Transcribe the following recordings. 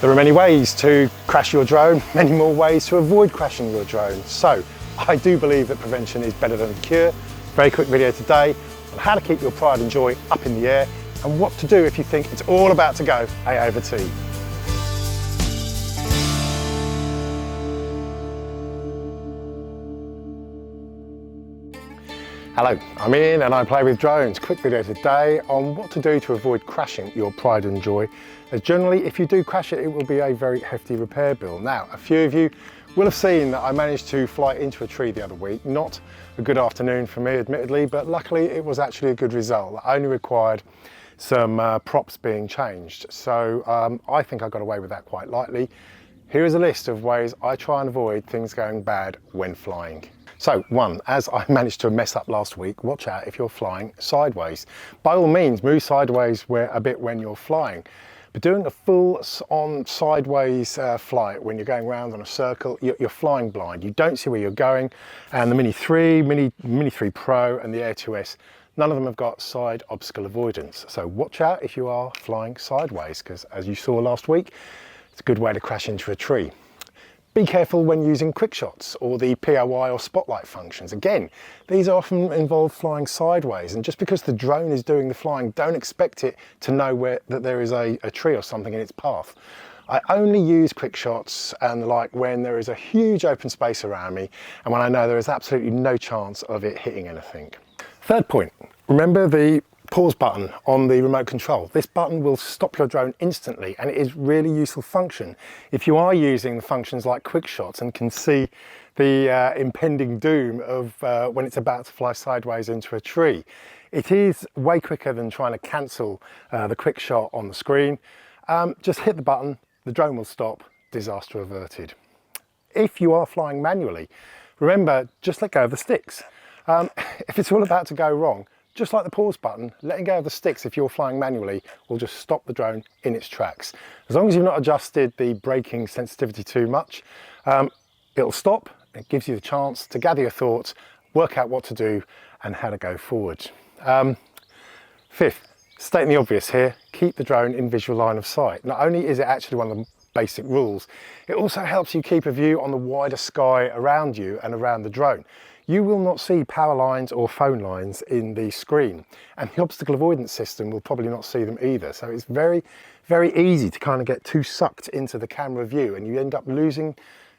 There are many ways to crash your drone, many more ways to avoid crashing your drone. So I do believe that prevention is better than cure. Very quick video today on how to keep your pride and joy up in the air and what to do if you think it's all about to go A-over-T. Hello, I'm Ian and I play with drones. Quick video today on what to do to avoid crashing your pride and joy. As generally, if you do crash it, it will be a very hefty repair bill. Now, a few of you will have seen that I managed to fly into a tree the other week. Not a good afternoon for me, admittedly, but luckily it was actually a good result. I only required some props being changed. So I think I got away with that quite lightly. Here is a list of ways I try and avoid things going bad when flying. So one, as I managed to mess up last week, watch out if you're flying sideways. By all means, move sideways a bit when you're flying. But doing a full-on sideways flight when you're going around on a circle, you're flying blind. You don't see where you're going. And the Mini 3, Mini 3 Pro and the Air 2S, none of them have got side obstacle avoidance. So watch out if you are flying sideways, because as you saw last week, it's a good way to crash into a tree. Be careful when using quick shots or the POI or spotlight functions. Again, these often involve flying sideways, and just because the drone is doing the flying, don't expect it to know that there is a tree or something in its path. I only use quick shots and the like when there is a huge open space around me and when I know there is absolutely no chance of it hitting anything. Third point, remember the pause button on the remote control. This button will stop your drone instantly and it is really useful function if you are using the functions like quick shots and can see the impending doom of when it's about to fly sideways into a tree. It is way quicker than trying to cancel the quick shot on the screen. Just hit the button, the drone will stop, disaster averted. If you are flying manually, remember, just let go of the sticks. If it's all about to go wrong, just like the pause button, letting go of the sticks if you're flying manually will just stop the drone in its tracks. As long as you've not adjusted the braking sensitivity too much, it'll stop. It gives you the chance to gather your thoughts, work out what to do and how to go forward. Fifth, stating the obvious here, keep the drone in visual line of sight. Not only is it actually one of the basic rules, it also helps you keep a view on the wider sky around you and around the drone. You will not see power lines or phone lines in the screen, and the obstacle avoidance system will probably not see them either. So it's very, very easy to kind of get too sucked into the camera view and you end up losing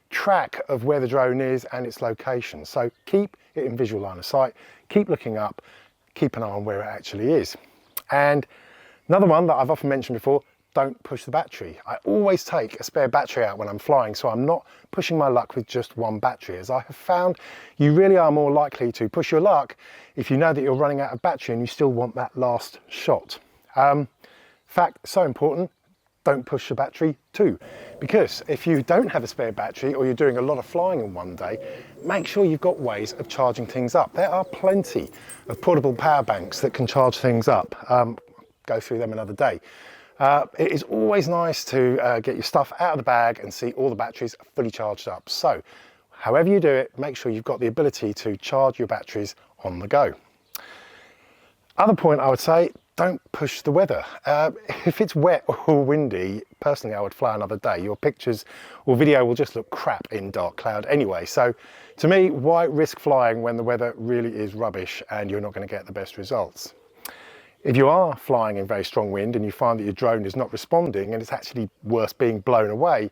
track of where the drone is and its location. So keep it in visual line of sight, keep looking up, keep an eye on where it actually is. And another one that I've often mentioned before, don't push the battery. I always take a spare battery out when I'm flying, so I'm not pushing my luck with just one battery. As I have found, you really are more likely to push your luck if you know that you're running out of battery and you still want that last shot. Fact, so important, don't push the battery too. Because if you don't have a spare battery or you're doing a lot of flying in one day, make sure you've got ways of charging things up. There are plenty of portable power banks that can charge things up. Go through them another day. It is always nice to get your stuff out of the bag and see all the batteries fully charged up. So however you do it, make sure you've got the ability to charge your batteries on the go. Other point I would say, don't push the weather. If it's wet or windy, personally I would fly another day. Your pictures or video will just look crap in dark cloud anyway. So to me, why risk flying when the weather really is rubbish and you're not going to get the best results? If you are flying in very strong wind and you find that your drone is not responding and it's actually worse being blown away,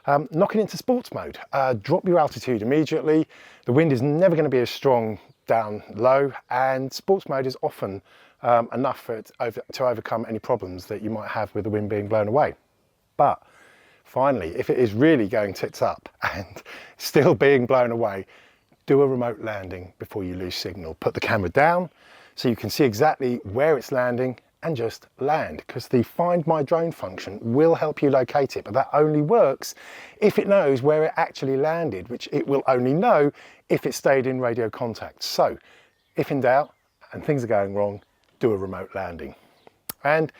knock it into sports mode. Drop your altitude immediately. The wind is never going to be as strong down low, and sports mode is often enough for it to overcome any problems that you might have with the wind being blown away. But finally, if it is really going tits up and still being blown away, do a remote landing before you lose signal. Put the camera down so you can see exactly where it's landing and just land, because the Find My Drone function will help you locate it, but that only works if it knows where it actually landed, which it will only know if it stayed in radio contact. So if in doubt and things are going wrong, do a remote landing. And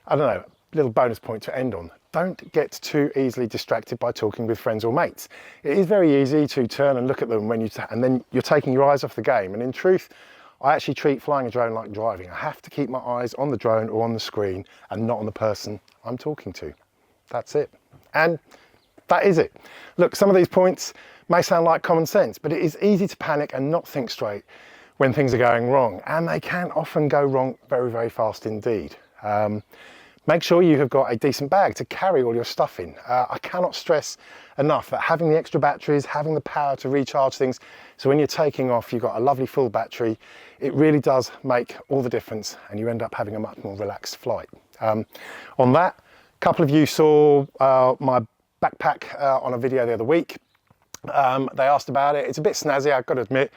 I don't know, little bonus point to end on, don't get too easily distracted by talking with friends or mates. It is very easy to turn and look at them and then you're taking your eyes off the game, and in truth, I actually treat flying a drone like driving. I have to keep my eyes on the drone or on the screen and not on the person I'm talking to. That's it. And that is it. Look, some of these points may sound like common sense, but it is easy to panic and not think straight when things are going wrong, and they can often go wrong very, very fast indeed. Make sure you have got a decent bag to carry all your stuff in. I cannot stress enough that having the extra batteries, having the power to recharge things, so when you're taking off, you've got a lovely full battery, it really does make all the difference, and you end up having a much more relaxed flight. On that, a couple of you saw my backpack on a video the other week. They asked about it. It's a bit snazzy, I've got to admit.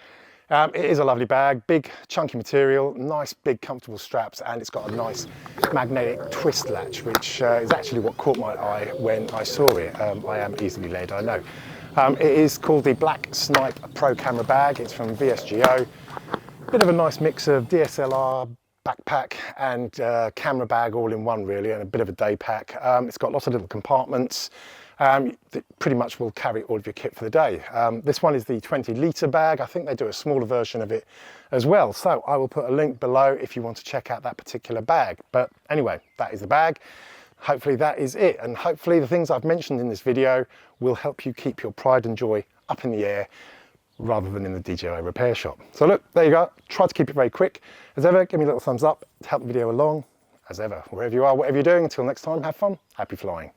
It is a lovely bag, big chunky material, nice big comfortable straps, and it's got a nice magnetic twist latch, which is actually what caught my eye when I saw it. I am easily led, I know. It is called the Black Snipe Pro Camera Bag. It's from VSGO. Bit of a nice mix of DSLR, backpack and camera bag all in one really, and a bit of a day pack. It's got lots of little compartments. That pretty much will carry all of your kit for the day. This one is the 20-litre bag. I think they do a smaller version of it as well. So I will put a link below if you want to check out that particular bag. But anyway, that is the bag. Hopefully that is it. And hopefully the things I've mentioned in this video will help you keep your pride and joy up in the air rather than in the DJI repair shop. So look, there you go. Try to keep it very quick. As ever, give me a little thumbs up to help the video along. As ever, wherever you are, whatever you're doing, until next time, have fun, happy flying.